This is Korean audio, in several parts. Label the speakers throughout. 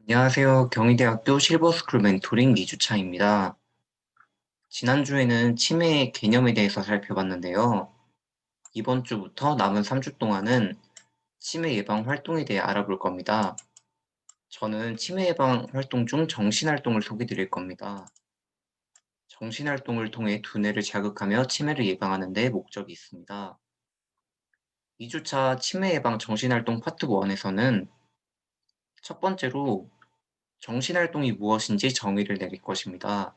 Speaker 1: 안녕하세요. 경희대학교 실버스쿨 멘토링 이주차입니다. 지난주에는 치매의 개념에 대해서 살펴봤는데요. 이번 주부터 남은 3주 동안은 치매 예방 활동에 대해 알아볼 겁니다. 저는 치매 예방 활동 중 정신활동을 소개드릴 겁니다. 정신활동을 통해 두뇌를 자극하며 치매를 예방하는 데 목적이 있습니다. 2주차 치매 예방 정신활동 파트 1에서는 첫 번째로 정신활동이 무엇인지 정의를 내릴 것입니다.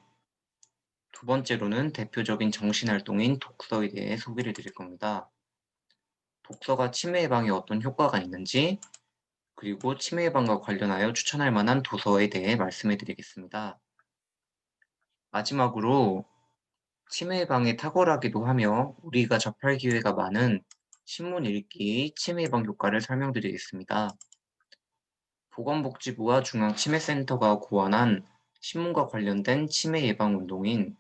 Speaker 1: 두 번째로는 대표적인 정신활동인 독서에 대해 소개를 드릴 겁니다. 독서가 치매 예방에 어떤 효과가 있는지, 그리고 치매 예방과 관련하여 추천할 만한 도서에 대해 말씀해 드리겠습니다. 마지막으로 치매 예방에 탁월하기도 하며 우리가 접할 기회가 많은 신문 읽기 치매 예방 효과를 설명드리겠습니다. 보건복지부와 중앙치매센터가 고안한 신문과 관련된 치매 예방 운동인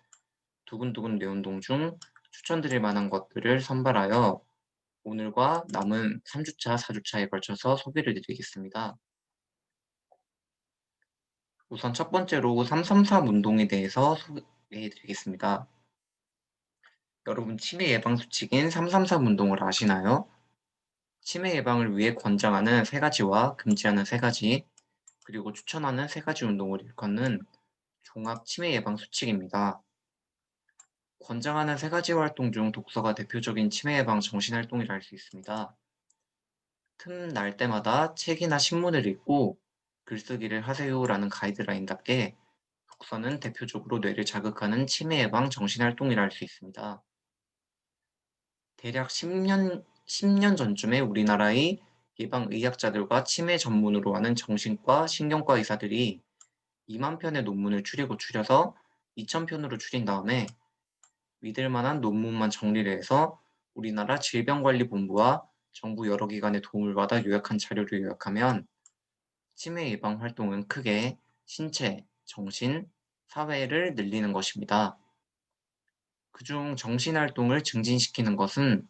Speaker 1: 두근두근 뇌운동 중 추천드릴 만한 것들을 선발하여 오늘과 남은 3주차, 4주차에 걸쳐서 소개를 드리겠습니다. 우선 첫 번째로 333 운동에 대해서 소개해 드리겠습니다. 여러분 치매 예방 수칙인 333 운동을 아시나요? 치매 예방을 위해 권장하는 세 가지와 금지하는 세 가지, 그리고 추천하는 세 가지 운동을 일컫는 종합 치매 예방 수칙입니다. 권장하는 세 가지 활동 중 독서가 대표적인 치매 예방 정신활동이라 할 수 있습니다. 틈날 때마다 책이나 신문을 읽고 글쓰기를 하세요라는 가이드라인답게 독서는 대표적으로 뇌를 자극하는 치매 예방 정신활동이라 할 수 있습니다. 대략 10년 전쯤에 우리나라의 예방의학자들과 치매 전문으로 하는 정신과 신경과 의사들이 2만 편의 논문을 추려서 2천 편으로 추린 다음에 믿을 만한 논문만 정리를 해서 우리나라 질병관리본부와 정부 여러 기관의 도움을 받아 요약한 자료를 요약하면 치매 예방 활동은 크게 신체, 정신, 사회를 늘리는 것입니다. 그중 정신활동을 증진시키는 것은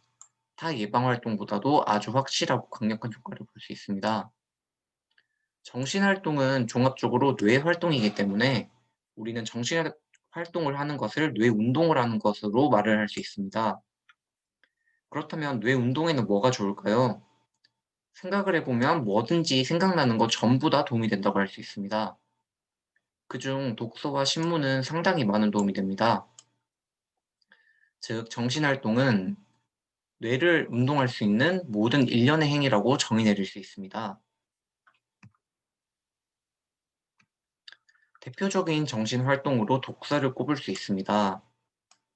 Speaker 1: 타 예방활동보다도 아주 확실하고 강력한 효과를 볼 수 있습니다. 정신활동은 종합적으로 뇌 활동이기 때문에 우리는 정신활동을 하는 것을 뇌 운동을 하는 것으로 말을 할 수 있습니다. 그렇다면 뇌 운동에는 뭐가 좋을까요? 생각을 해보면 뭐든지 생각나는 것 전부 다 도움이 된다고 할 수 있습니다. 그중 독서와 신문은 상당히 많은 도움이 됩니다. 즉, 정신활동은 뇌를 운동할 수 있는 모든 일련의 행위라고 정의 내릴 수 있습니다. 대표적인 정신활동으로 독서를 꼽을 수 있습니다.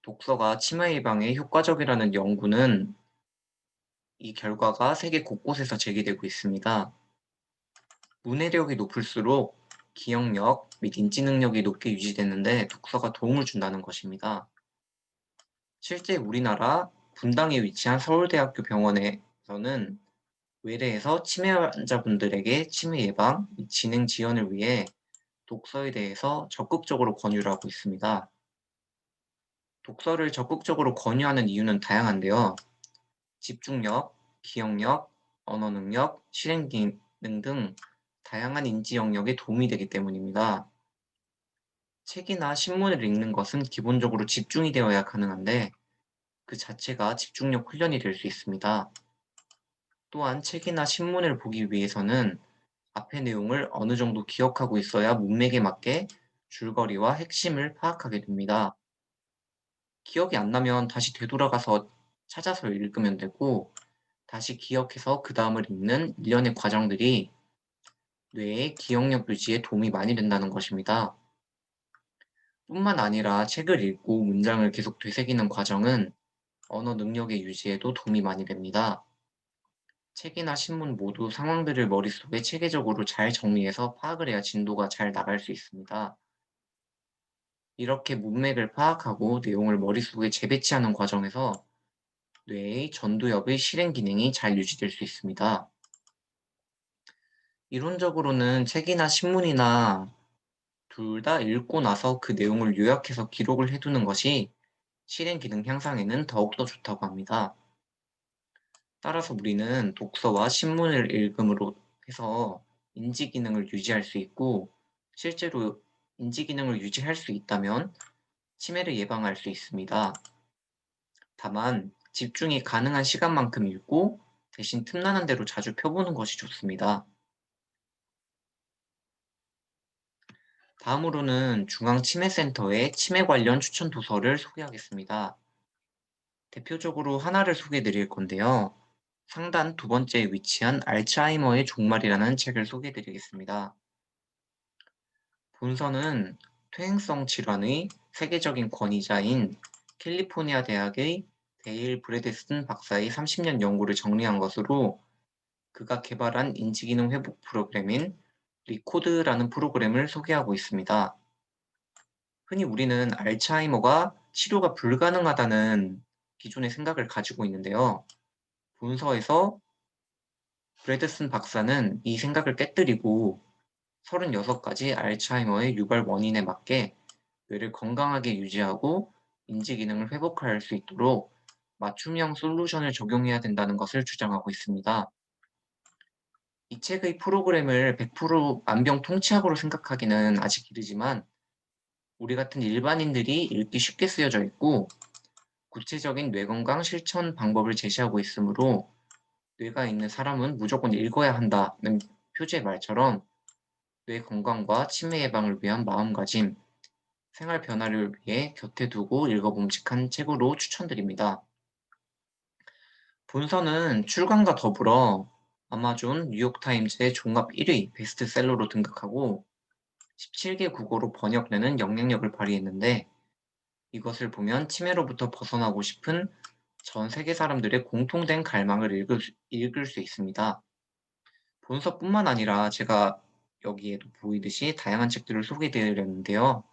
Speaker 1: 독서가 치매 예방에 효과적이라는 연구는 이 결과가 세계 곳곳에서 제기되고 있습니다. 문해력이 높을수록 기억력 및 인지 능력이 높게 유지되는데 독서가 도움을 준다는 것입니다. 실제 우리나라 분당에 위치한 서울대학교 병원에서는 외래에서 치매 환자분들에게 치매 예방 및 진행 지원을 위해 독서에 대해서 적극적으로 권유를 하고 있습니다. 독서를 적극적으로 권유하는 이유는 다양한데요. 집중력, 기억력, 언어 능력, 실행 기능 등 다양한 인지 영역에 도움이 되기 때문입니다. 책이나 신문을 읽는 것은 기본적으로 집중이 되어야 가능한데 그 자체가 집중력 훈련이 될 수 있습니다. 또한 책이나 신문을 보기 위해서는 앞의 내용을 어느 정도 기억하고 있어야 문맥에 맞게 줄거리와 핵심을 파악하게 됩니다. 기억이 안 나면 다시 되돌아가서 찾아서 읽으면 되고, 다시 기억해서 그 다음을 읽는 일련의 과정들이 뇌의 기억력 유지에 도움이 많이 된다는 것입니다. 뿐만 아니라 책을 읽고 문장을 계속 되새기는 과정은 언어 능력의 유지에도 도움이 많이 됩니다. 책이나 신문 모두 상황들을 머릿속에 체계적으로 잘 정리해서 파악을 해야 진도가 잘 나갈 수 있습니다. 이렇게 문맥을 파악하고 내용을 머릿속에 재배치하는 과정에서 뇌의 전두엽의 실행 기능이 잘 유지될 수 있습니다. 이론적으로는 책이나 신문이나 둘 다 읽고 나서 그 내용을 요약해서 기록을 해두는 것이 실행 기능 향상에는 더욱더 좋다고 합니다. 따라서 우리는 독서와 신문을 읽음으로 해서 인지 기능을 유지할 수 있고, 실제로 인지 기능을 유지할 수 있다면 치매를 예방할 수 있습니다. 다만 집중이 가능한 시간만큼 읽고 대신 틈나는 대로 자주 펴보는 것이 좋습니다. 다음으로는 중앙치매센터의 치매 관련 추천 도서를 소개하겠습니다. 대표적으로 하나를 소개해 드릴 건데요. 상단 두 번째에 위치한 알츠하이머의 종말이라는 책을 소개해 드리겠습니다. 본서는 퇴행성 질환의 세계적인 권위자인 캘리포니아 대학의 데일 브래데슨 박사의 30년 연구를 정리한 것으로 그가 개발한 인지기능 회복 프로그램인 리코드라는 프로그램을 소개하고 있습니다. 흔히 우리는 알츠하이머가 치료가 불가능하다는 기존의 생각을 가지고 있는데요. 본서에서 브래드슨 박사는 이 생각을 깨뜨리고 36가지 알츠하이머의 유발 원인에 맞게 뇌를 건강하게 유지하고 인지 기능을 회복할 수 있도록 맞춤형 솔루션을 적용해야 된다는 것을 주장하고 있습니다. 이 책의 프로그램을 100% 만병통치약으로 생각하기는 아직 이르지만 우리 같은 일반인들이 읽기 쉽게 쓰여져 있고 구체적인 뇌건강 실천 방법을 제시하고 있으므로 뇌가 있는 사람은 무조건 읽어야 한다는 표지의 말처럼 뇌 건강과 치매 예방을 위한 마음가짐, 생활 변화를 위해 곁에 두고 읽어봄직한 책으로 추천드립니다. 본서는 출간과 더불어 아마존, 뉴욕타임즈의 종합 1위 베스트셀러로 등극하고 17개 국어로 번역되는 영향력을 발휘했는데 이것을 보면 치매로부터 벗어나고 싶은 전 세계 사람들의 공통된 갈망을 읽을 수 있습니다. 본서뿐만 아니라 제가 여기에도 보이듯이 다양한 책들을 소개해드렸는데요.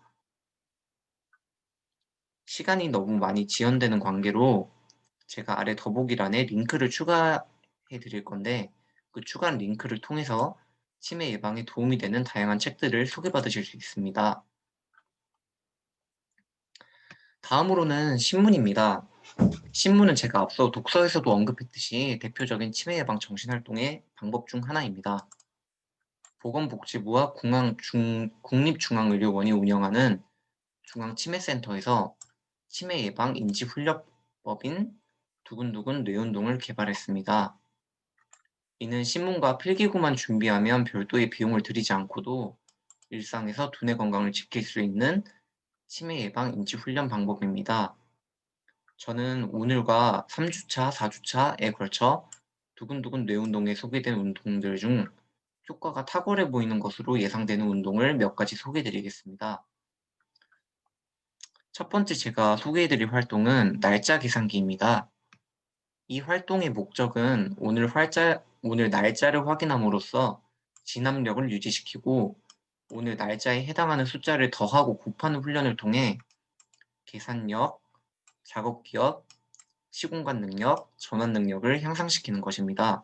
Speaker 1: 시간이 너무 많이 지연되는 관계로 제가 아래 더보기란에 링크를 추가해 드릴 건데 그 추가한 링크를 통해서 치매 예방에 도움이 되는 다양한 책들을 소개받으실 수 있습니다. 다음으로는 신문입니다. 신문은 제가 앞서 독서에서도 언급했듯이 대표적인 치매 예방 정신활동의 방법 중 하나입니다. 보건복지부와 국립중앙의료원이 운영하는 중앙치매센터에서 치매 예방 인지훈련법인 두근두근 뇌운동을 개발했습니다. 이는 신문과 필기구만 준비하면 별도의 비용을 들이지 않고도 일상에서 두뇌 건강을 지킬 수 있는 치매 예방 인지훈련 방법입니다. 저는 오늘과 3주차, 4주차에 걸쳐 두근두근 뇌운동에 소개된 운동들 중 효과가 탁월해 보이는 것으로 예상되는 운동을 몇 가지 소개해드리겠습니다. 첫 번째 제가 소개해드릴 활동은 날짜 계산기입니다. 이 활동의 목적은 오늘 날짜를 확인함으로써 진압력을 유지시키고 오늘 날짜에 해당하는 숫자를 더하고 곱하는 훈련을 통해 계산력, 작업 기억, 시공간 능력, 전환 능력을 향상시키는 것입니다.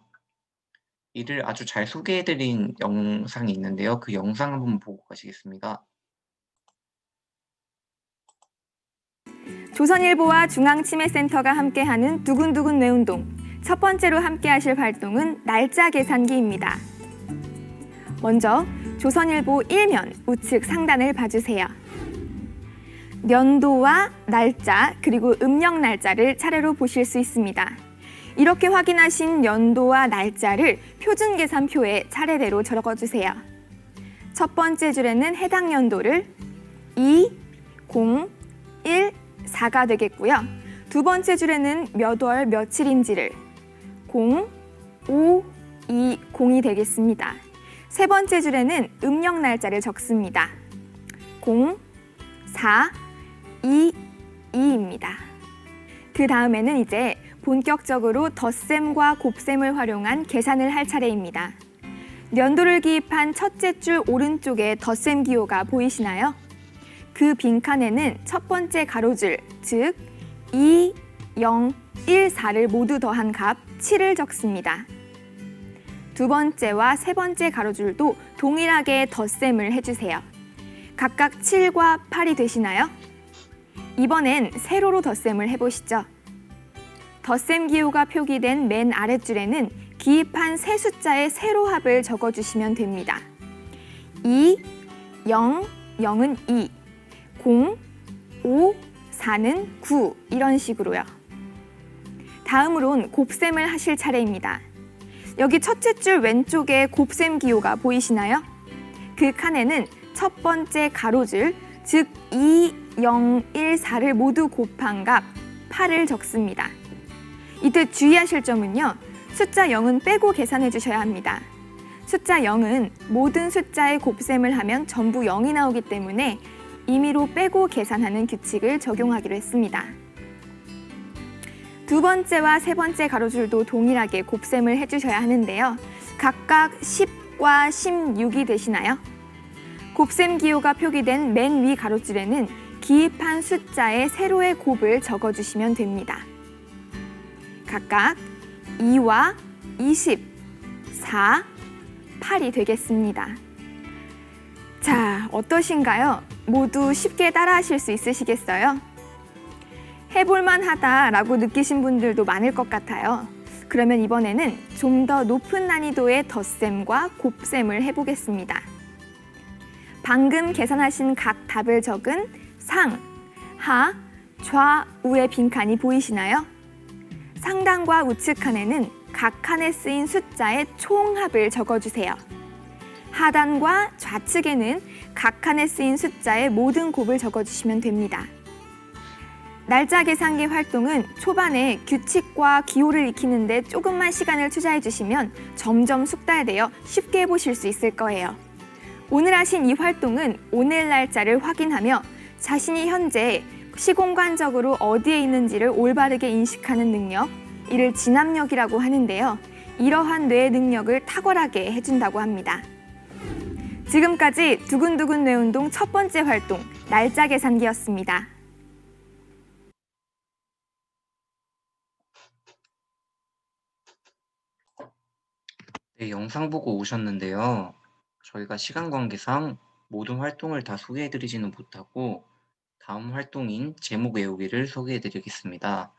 Speaker 1: 이를 아주 잘 소개해드린 영상이 있는데요. 그 영상 한번 보고 가시겠습니다.
Speaker 2: 조선일보와 중앙치매센터가 함께하는 두근두근 뇌운동. 첫 번째로 함께하실 활동은 날짜 계산기입니다. 먼저 조선일보 1면 우측 상단을 봐주세요. 연도와 날짜 그리고 음력 날짜를 차례로 보실 수 있습니다. 이렇게 확인하신 연도와 날짜를 표준 계산표에 차례대로 적어주세요. 첫 번째 줄에는 해당 연도를 2, 0, 1, 4가 되겠고요. 두 번째 줄에는 몇 월 며칠인지를 0, 5, 2, 0이 되겠습니다. 세 번째 줄에는 음력 날짜를 적습니다. 0, 4, 2, 2입니다. 그 다음에는 이제 본격적으로 덧셈과 곱셈을 활용한 계산을 할 차례입니다. 연도를 기입한 첫째 줄 오른쪽에 덧셈 기호가 보이시나요? 그 빈칸에는 첫 번째 가로줄, 즉 2, 0, 1, 4를 모두 더한 값 7을 적습니다. 두 번째와 세 번째 가로줄도 동일하게 덧셈을 해주세요. 각각 7과 8이 되시나요? 이번엔 세로로 덧셈을 해보시죠. 덧셈 기호가 표기된 맨 아랫줄에는 기입한 세 숫자의 세로합을 적어주시면 됩니다. 2, 0, 0은 2, 0, 5, 4는 9 이런 식으로요. 다음으론 곱셈을 하실 차례입니다. 여기 첫째 줄 왼쪽에 곱셈 기호가 보이시나요? 그 칸에는 첫 번째 가로줄, 즉 2, 0, 1, 4를 모두 곱한 값 8을 적습니다. 이때 주의하실 점은요. 숫자 0은 빼고 계산해 주셔야 합니다. 숫자 0은 모든 숫자의 곱셈을 하면 전부 0이 나오기 때문에 임의로 빼고 계산하는 규칙을 적용하기로 했습니다. 두 번째와 세 번째 가로줄도 동일하게 곱셈을 해주셔야 하는데요. 각각 10과 16이 되시나요? 곱셈 기호가 표기된 맨 위 가로줄에는 기입한 숫자의 세로의 곱을 적어주시면 됩니다. 각각 2와 20, 4, 8이 되겠습니다. 자, 어떠신가요? 모두 쉽게 따라하실 수 있으시겠어요? 해볼만 하다라고 느끼신 분들도 많을 것 같아요. 그러면 이번에는 좀 더 높은 난이도의 덧셈과 곱셈을 해보겠습니다. 방금 계산하신 각 답을 적은 상, 하, 좌, 우의 빈칸이 보이시나요? 상단과 우측 칸에는 각 칸에 쓰인 숫자의 총합을 적어주세요. 하단과 좌측에는 각 칸에 쓰인 숫자의 모든 곱을 적어주시면 됩니다. 날짜 계산기 활동은 초반에 규칙과 기호를 익히는데 조금만 시간을 투자해 주시면 점점 숙달되어 쉽게 해보실 수 있을 거예요. 오늘 하신 이 활동은 오늘 날짜를 확인하며 자신이 현재 시공간적으로 어디에 있는지를 올바르게 인식하는 능력, 이를 진압력이라고 하는데요. 이러한 뇌의 능력을 탁월하게 해준다고 합니다. 지금까지 두근두근 뇌운동 첫 번째 활동, 날짜 계산기였습니다.
Speaker 1: 네, 영상 보고 오셨는데요. 저희가 시간 관계상 모든 활동을 다 소개해드리지는 못하고 다음 활동인 제목 외우기를 소개해드리겠습니다.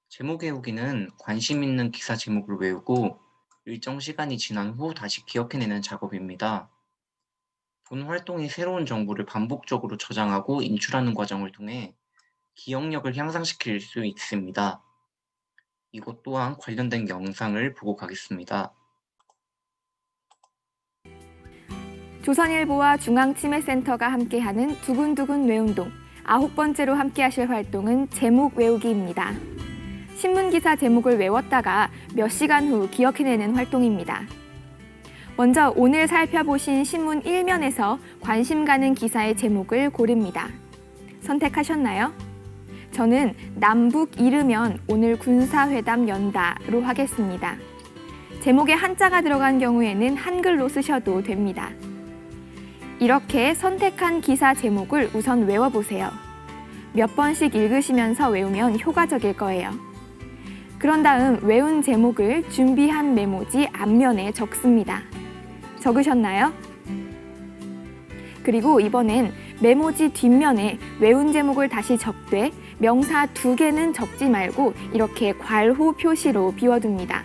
Speaker 1: 제목 외우기는 관심 있는 기사 제목을 외우고 일정 시간이 지난 후 다시 기억해내는 작업입니다. 본 활동이 새로운 정보를 반복적으로 저장하고 인출하는 과정을 통해 기억력을 향상시킬 수 있습니다. 이것 또한 관련된 영상을 보고 가겠습니다.
Speaker 2: 조선일보와 중앙치매센터가 함께하는 두근두근 뇌운동, 9번째로 함께하실 활동은 제목 외우기입니다. 신문기사 제목을 외웠다가 몇 시간 후 기억해내는 활동입니다. 먼저 오늘 살펴보신 신문 1면에서 관심 가는 기사의 제목을 고릅니다. 선택하셨나요? 저는 남북 이르면 오늘 군사회담 연다로 하겠습니다. 제목에 한자가 들어간 경우에는 한글로 쓰셔도 됩니다. 이렇게 선택한 기사 제목을 우선 외워보세요. 몇 번씩 읽으시면서 외우면 효과적일 거예요. 그런 다음 외운 제목을 준비한 메모지 앞면에 적습니다. 적으셨나요? 그리고 이번엔 메모지 뒷면에 외운 제목을 다시 적되 명사 2개는 적지 말고 이렇게 괄호 표시로 비워둡니다.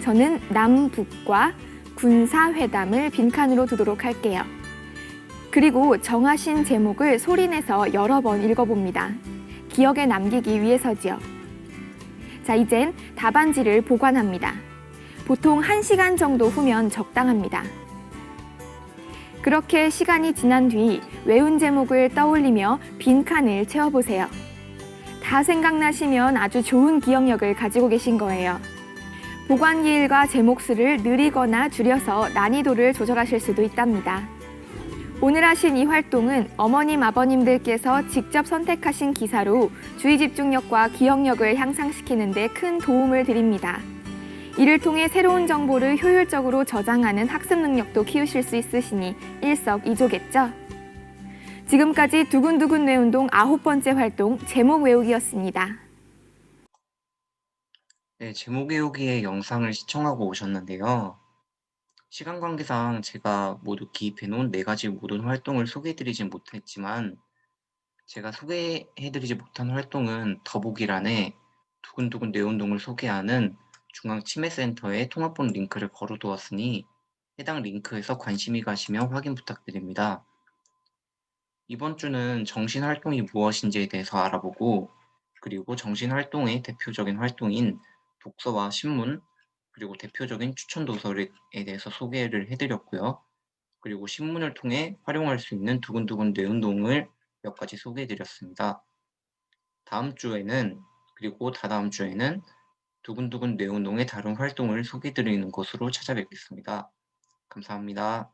Speaker 2: 저는 남북과 군사회담을 빈칸으로 두도록 할게요. 그리고 정하신 제목을 소리내서 여러 번 읽어봅니다. 기억에 남기기 위해서지요. 자, 이젠 답안지를 보관합니다. 보통 1시간 정도 후면 적당합니다. 그렇게 시간이 지난 뒤 외운 제목을 떠올리며 빈칸을 채워보세요. 다 생각나시면 아주 좋은 기억력을 가지고 계신 거예요. 보관기일과 제목 수를 느리거나 줄여서 난이도를 조절하실 수도 있답니다. 오늘 하신 이 활동은 어머님, 아버님들께서 직접 선택하신 기사로 주의 집중력과 기억력을 향상시키는 데 큰 도움을 드립니다. 이를 통해 새로운 정보를 효율적으로 저장하는 학습 능력도 키우실 수 있으시니 일석이조겠죠? 지금까지 두근두근 뇌운동 9번째 활동 제목 외우기였습니다.
Speaker 1: 네, 제목 외우기의 영상을 시청하고 오셨는데요. 시간 관계상 제가 모두 기입해 놓은 4가지 모든 활동을 소개해드리진 못했지만 제가 소개해드리지 못한 활동은 더보기란에 두근두근 뇌운동을 소개하는 중앙치매센터에 통합본 링크를 걸어두었으니 해당 링크에서 관심이 가시면 확인 부탁드립니다. 이번 주는 정신활동이 무엇인지에 대해서 알아보고, 그리고 정신활동의 대표적인 활동인 독서와 신문, 그리고 대표적인 추천 도서에 대해서 소개를 해드렸고요. 그리고 신문을 통해 활용할 수 있는 두근두근 뇌운동을 몇 가지 소개해드렸습니다. 다음 주에는, 그리고 다다음 주에는 두근두근 뇌운동의 다른 활동을 소개해드리는 것으로 찾아뵙겠습니다. 감사합니다.